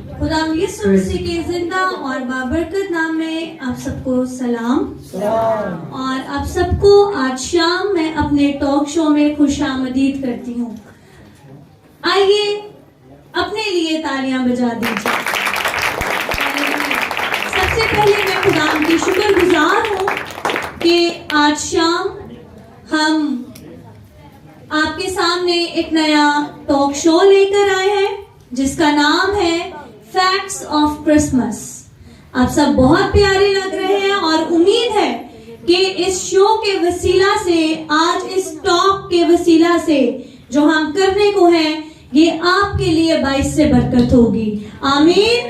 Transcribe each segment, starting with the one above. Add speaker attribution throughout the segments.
Speaker 1: खुदा यीशु मसीह के जिंदा और बाबरकत नाम में आप सबको सलाम। और आप सबको आज शाम मैं अपने टॉक शो में खुशामदीद करती हूँ। आइए अपने लिए तालियां बजा दीजिए। सबसे पहले मैं खुदा की शुक्रगुजार हूँ कि आज शाम हम आपके सामने एक नया टॉक शो लेकर आए हैं जिसका नाम है फैक्ट्स ऑफ क्रिसमस। आप सब बहुत प्यारे लग रहे हैं और उम्मीद है कि इस शो के वसीला से, आज इस टॉक के वसीला से जो हम करने को हैं, ये आपके लिए बाइस से बरकत होगी। आमीन,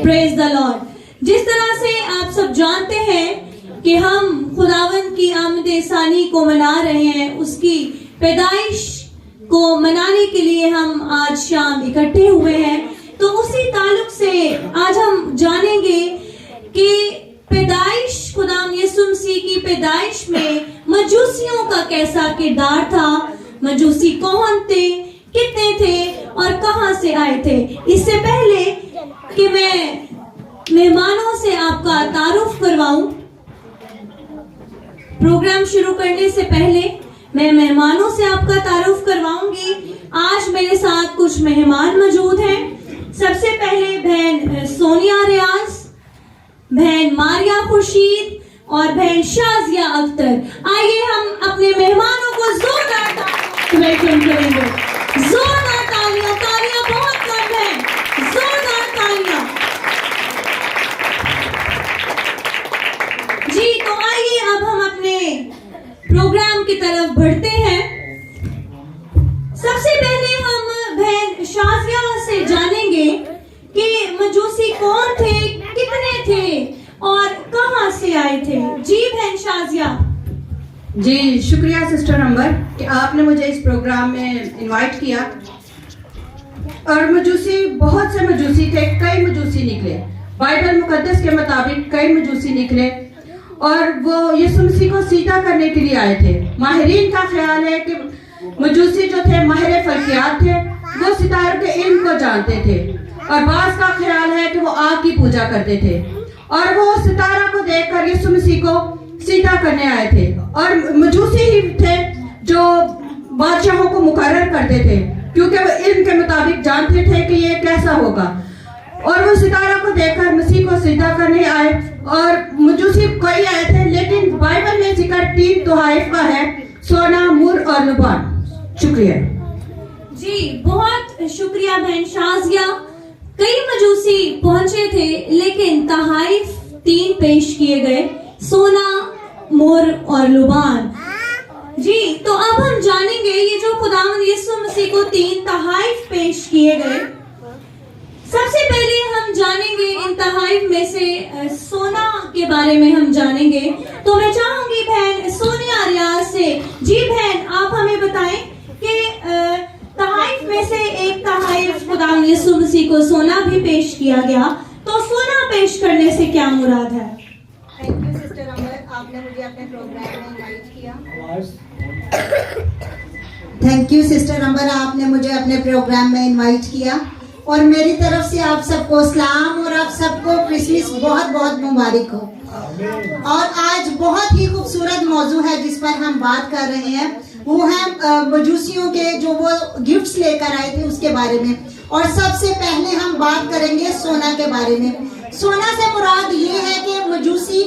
Speaker 1: प्रेज द लॉर्ड। जिस तरह से आप सब जानते हैं कि हम खुदावंद की आमद सानी को मना रहे हैं, उसकी पैदाइश को मनाने के लिए हम आज शाम इकट्ठे हुए हैं, तो उसी ताल्लुक से आज हम जानेंगे कि पैदाइश, खुदाम यीशु मसीह की पैदाइश में मजूसियों का कैसा किरदार था, मजूसी कौन थे, कितने थे और कहां से आए थे। इससे पहले कि मैं मेहमानों से आपका तारुफ करवाऊं, प्रोग्राम शुरू करने से पहले मैं मेहमानों से आपका तारुफ करवाऊंगी। आज मेरे साथ कुछ मेहमान मौजूद हैं। सबसे पहले बहन सोनिया रियाज, बहन मारिया खुर्शीद और बहन शाजिया अख्तर। आइए हम अपने मेहमानों को जोरदार वेलकम करेंगे। जोरदार तालियां, तालियां बहुत कम है, जोरदार तालियां। जी, तो आइए अब हम अपने प्रोग्राम की तरफ बढ़ते हैं। सबसे पहले हम बहन शाजिया से जानेंगे कि मजूसी कौन थे, कितने थे और कहां से आए थे। जी बहन शाजिया।
Speaker 2: जी, शुक्रिया सिस्टर अंबर कि आपने मुझे इस प्रोग्राम में इनवाइट किया। और मजूसी, बहुत से मजूसी थे, कई मजूसी निकले। बाइबल मुकद्दस के मुताबिक कई मजूसी निकले और वो यीशु मसीह को सीधा करने के लिए आए थे। माहिरीन का ख्याल है कि मजूसी जो थे माहिर फल्कियात थे, वो सितारों के इल्म को जानते थे। और बास का ख्याल है कि वो आग की पूजा करते थे और वो सितारा को देखकर यीशु मसीह को सीधा करने आए थे। और मजूसी ही थे जो बादशाहों को मुकर्रर करते थे, क्योंकि वो इल्म के मुताबिक जानते थे कि ये कैसा होगा। और वो सितारा को देखकर मसीह को सीधा करने आए। और मजूसी कई आए थे, लेकिन बाइबल में जिक्र 3 तोहाइफ का है, सोना, मुर और लुबान। शुक्रिया
Speaker 1: जी, बहुत शुक्रिया बहन शाजिया। कई मजूसी पहुंचे थे, लेकिन तहाइफ 3 पेश किए गए, सोना, मुर और लुबान। जी, तो अब हम जानेंगे ये जो खुदावंद यीशु मसीह को 3 तहाइफ पेश किए गए। सबसे पहले हम जानेंगे इन तहाइफ में से सोना के बारे में हम जानेंगे। तो मैं चाहूंगी बहन सोनिया रियाज से। जी बहन, आप हमें बताएं कि तहाइफ में से एक तहाइफ खुदावंद यीशु मसीह को सोना भी पेश किया गया, तो सोना पेश करने से क्या मुराद है।
Speaker 3: थैंक यू सिस्टर अमर, आपने मुझे अपने प्रोग्राम में इनवाइट किया। थैंक यू सिस्टर अमर, आपने मुझे अपने प्रोग्राम में इनवाइट किया और मेरी तरफ से आप सबको सलाम और आप सबको क्रिसमस बहुत बहुत मुबारक हो। और आज बहुत ही खूबसूरत मौजू है जिस पर हम बात कर रहे हैं, वो है मजूसियों के जो वो गिफ्ट्स लेकर आए थे उसके बारे में। और सबसे पहले हम बात करेंगे सोना के बारे में। सोना से मुराद ये है कि मजूसी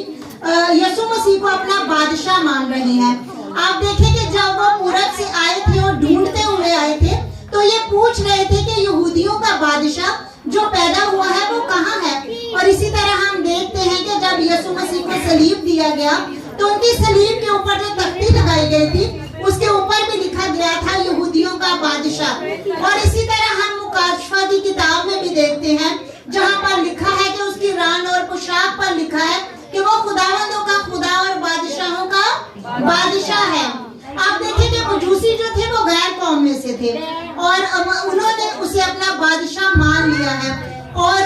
Speaker 3: यीशु मसीह को अपना बादशाह मान रहे हैं। आप देखें कि जब वो पूरब से आए थे और ढूंढते हुए आए थे, तो ये पूछ रहे थे कि यहूदियों का बादशाह जो पैदा हुआ है वो कहाँ है। और इसी तरह हम देखते हैं कि जब यीशु मसीह को सलीब दिया गया, तो उनकी सलीब के ऊपर जो तख्ती लगाई गई थी, उसके ऊपर भी लिखा गया था यहूदियों का बादशाह। और इसी तरह हम मुकाशफा की किताब में भी देखते हैं, जहाँ पर लिखा है कि उसकी रान और पोशाक पर लिखा है कि वो खुदावंदों का खुदा और बादशाहों का बादशाह है। आप देखें कि मजूसी जो थे वो गैर कौम में से थे और उन्होंने उसे अपना बादशाह मान लिया है। और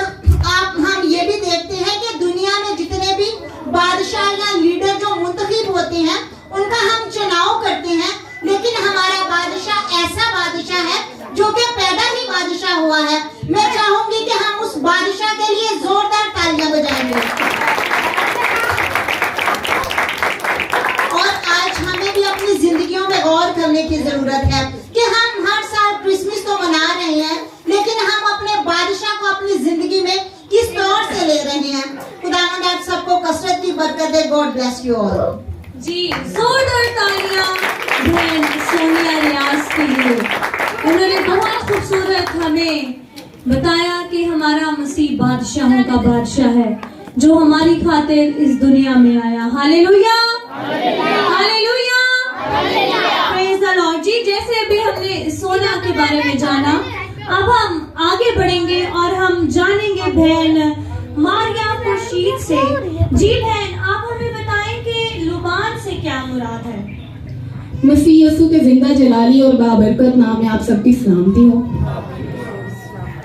Speaker 3: हम ये भी देखते हैं कि दुनिया में जितने भी बादशाह या लीडर जो मुंतखब होते हैं, उनका हम चुनाव करते हैं, लेकिन हमारा बादशाह ऐसा बादशाह है जो कि पैदा ही बादशाह हुआ है। मैं चाहूंगी कि हम उस दे। God bless you all.
Speaker 1: जी, जोरदार तालियां बहन सोनिया रियाज के लिए। उन्होंने बहुत खूबसूरत हमें बताया कि हमारा मसीह बादशाहों का बादशाह है, जो हमारी खातिर इस दुनिया में आया। Hallelujah, hallelujah, praise the Lord. जी, जैसे अभी हमने सोनिया के बारे में जाना, अब हम आगे बढ़ेंगे और हम जानेंगे बहन मारिया खुर्शीद से। जी बहन, आप हमें बताएं कि लुबान से क्या मुराद है?
Speaker 4: मसीह यीशु के जिंदा जलाली और बाबरकत नाम में आप सबकी सलामती हो।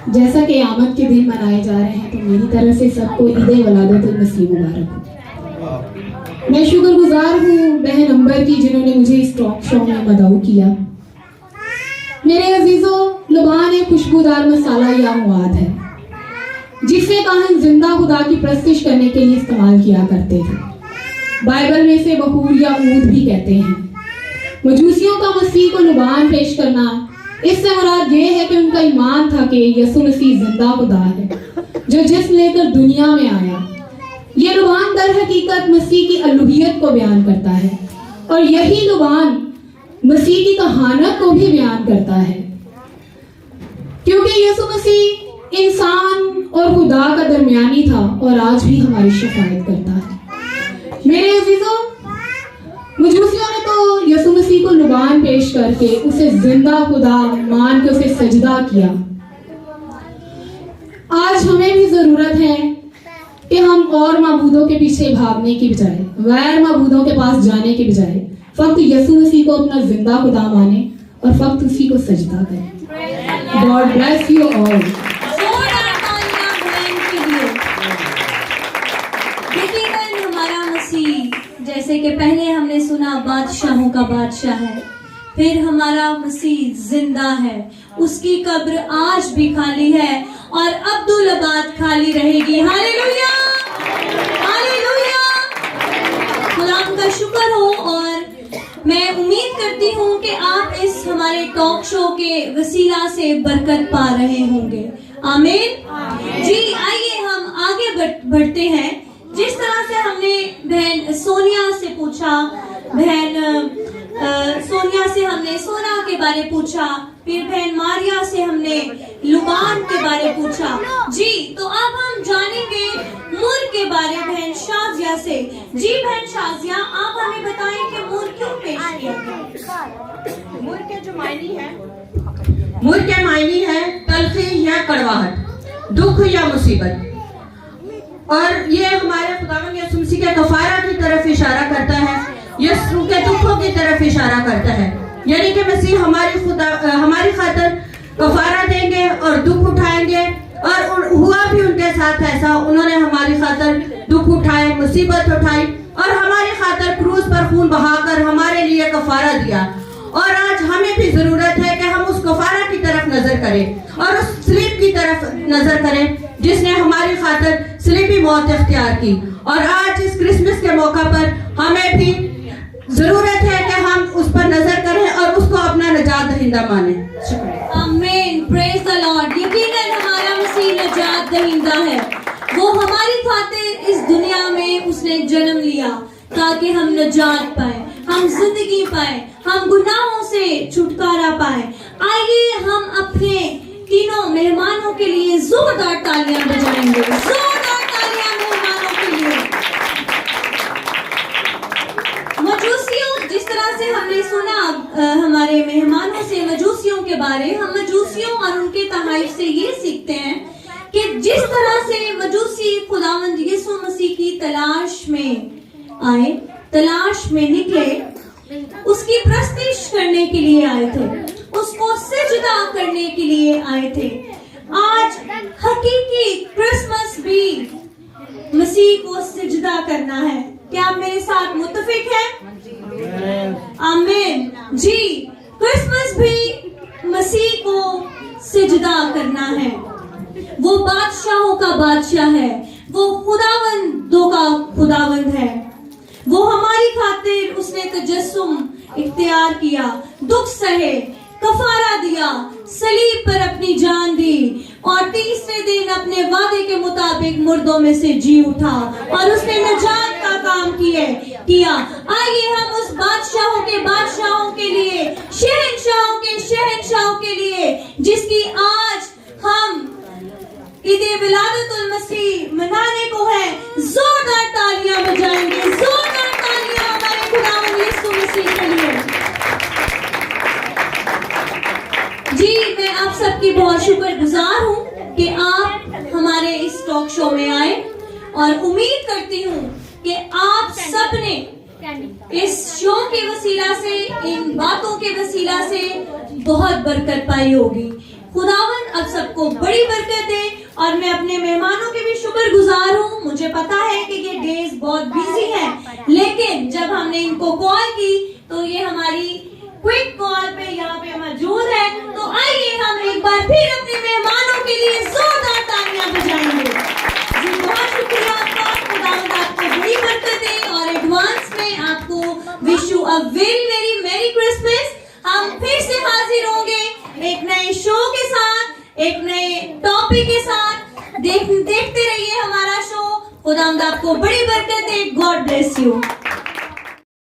Speaker 4: जैसा कि आमद के दिन मनाए जा रहे हैं, तो मेरी तरफ से सबको ईद वलादतुल मसीह मुबारक हो। मैं शुक्रगुजार हूँ बहन अंबर की, जिन्होंने मुझे इस टॉक शो में मदऊ किया। मेरे अजीजों, लुबान एक खुशबूदार मसाला या मवाद है जिसे काहन जिंदा खुदा की प्रस्तिश करने के लिए इस्तेमाल किया करते थे। बाइबल में इसे बखूर या ऊद भी कहते हैं। मजूसियों का मसीह को लुबान पेश करना, इससे मुराद ये है कि उनका ईमान था कि यीशु मसीह जिंदा खुदा है, जो जिस्म लेकर दुनिया में आया। ये लुबान दर हकीकत मसीह की अलूहियत को बयान करता है, और यही लुबान मसीह की कहानत को भी बयान करता है, क्योंकि यीशु मसीह इंसान और खुदा का दरमियानी था और आज भी हमारी शफायत करता है। मेरे अजीजों, मजूसियों ने तो यीशु मसीह को लुबान पेश करके उसे जिंदा खुदा मान के उसे सजदा किया। आज हमें भी जरूरत है कि हम और माबूदों के पीछे भागने की बजाय, गैर माबूदों के पास जाने के बजाय फक्त यीशु मसीह को अपना जिंदा खुदा माने और फक्त उसी को सजदा करें। God bless you all.
Speaker 1: जैसे कि पहले हमने सुना बादशाहों का बादशाह है, फिर हमारा मसीह जिंदा है, उसकी कब्र आज भी खाली है और अब्दुल्लाबाद खाली रहेगी। हालेलुया, हालेलुया, खुदा का शुक्र हो। और मैं उम्मीद करती हूँ कि आप इस हमारे टॉक शो के वसीला से बरकत पा रहे होंगे। आमीन। जी, आइए हम आगे बढ़ते हैं। जिस तरह से हमने बहन सोनिया से पूछा, बहन सोनिया से हमने सोना के बारे पूछा, फिर बहन मारिया से हमने लुबान के बारे पूछा। जी, तो अब हम जानेंगे मूर के बारे बहन शाजिया से। जी बहन शाजिया, आप हमें बताएं कि मूर क्यों पेश किया गया?
Speaker 2: मूर के जो मायने है, मूर के मायने है तलखी या कड़वाहट, दुख या मुसीबत, और ये हमारे खुदावंद यीशु मसीह के कफारा की तरफ इशारा करता है, यीशु के दुखों की तरफ इशारा करता है। यानी कि मसीह हमारी खातिर कफारा देंगे और दुख उठाएंगे, और हुआ भी उनके साथ ऐसा। उन्होंने हमारी खातिर दुख उठाए, मुसीबत उठाई और हमारी खातिर क्रूस पर खून बहाकर हमारे लिए कफारा दिया। और आज हमें भी जरूरत है कि हम उस कफारा की तरफ नजर करें और उस स्लीब की तरफ नजर करें जिसने हमारी खातिर स्लीबी मौत इख्तियार की। और आज इस क्रिसमस के मौका पर हमें भी जरूरत है कि हम उस पर नजर करें और उसको अपना निजात दहिंदा माने।
Speaker 1: आमीन, प्रेज द लॉर्ड। यकीनन हमारा मसीह निजात दहिंदा है। वो हमारी खातिर इस दुनिया में उसने जन्म लिया ताकि हम निजात पाए, हम जिंदगी पाए, हम गुनाहों से छुटकारा पाए। आइए हम अपने तीनों मेहमानों के लिए जोरदार तालियां बजाएंगे। जोरदार तालियां मेहमानों के लिए। मजूसियों, जिस तरह से हमने सुना हमारे मेहमानों से मजूसियों के बारे, हम मजूसियों और उनके तहाइफ से ये सीखते हैं कि जिस तरह से मजूसी खुदावंद यीशु मसीह की तलाश में आए, तलाश में निकले, उसकी प्रस्तिश करने के लिए आए थे, उसको सिजदा करने के लिए आए थे। आज हकीकी क्रिसमस भी मसीह को सिजदा करना है। क्या आप मेरे साथ मुत्तफिक हैं? आमीन। जी, क्रिसमस भी मसीह को सिजदा करना है। वो बादशाहों का बादशाह है, वो खुदावंदों का खुदावंद है। वो हमारी खातिर उसने तजस्सुम इख्तियार किया, दुख सहे, कफारा दिया, सलीब पर अपनी जान दी, और तीसरे दिन अपने वादे के मुताबिक मुर्दों में से जी उठा और उसने निजात का काम किया। आइए हम उस बादशाहों के लिए, शहंशाहों के लिए जिसकी आज हम ईद विलादतुल मसीह मनाने को है, जोरदार तालियां बजाएंगे, जोरदार तालियां हमारे खुदावंद यीशु मसीह के लिए। जी, मैं आप सबकी बहुत शुक्रगुजार हूँ कि आप हमारे इस टॉक शो में आए और उम्मीद करती हूँ कि आप सबने इस शो के वसीला से, इन बातों के वसीला से बहुत बरकत पाई होगी। खुदावंद अब सबको बड़ी बरकत दे और मैं अपने मेहमानों के भी शुक्रगुजार हूँ। मुझे पता है कि ये डेज बहुत बिजी है, लेकिन जब हमने इनको कॉल की तो ये हमारी क्विक कॉल पे यहाँ पे मौजूद है। तो आइए हम एक बार फिर अपने मेहमानों के लिए जोरदार तालियां बजाएंगे। जी, बहुत शुक्रिया आपका। खुदावंद आपको बड़ी बरकत दे और एडवांस में आपको wish you a very very merry Christmas. हम फिर से हाजिर होंगे एक नए शो के साथ, एक नए टॉपिक के साथ। देखते रहिए हमारा शो। खुदावंद आपको बड़ी बरकत दे। God bless you.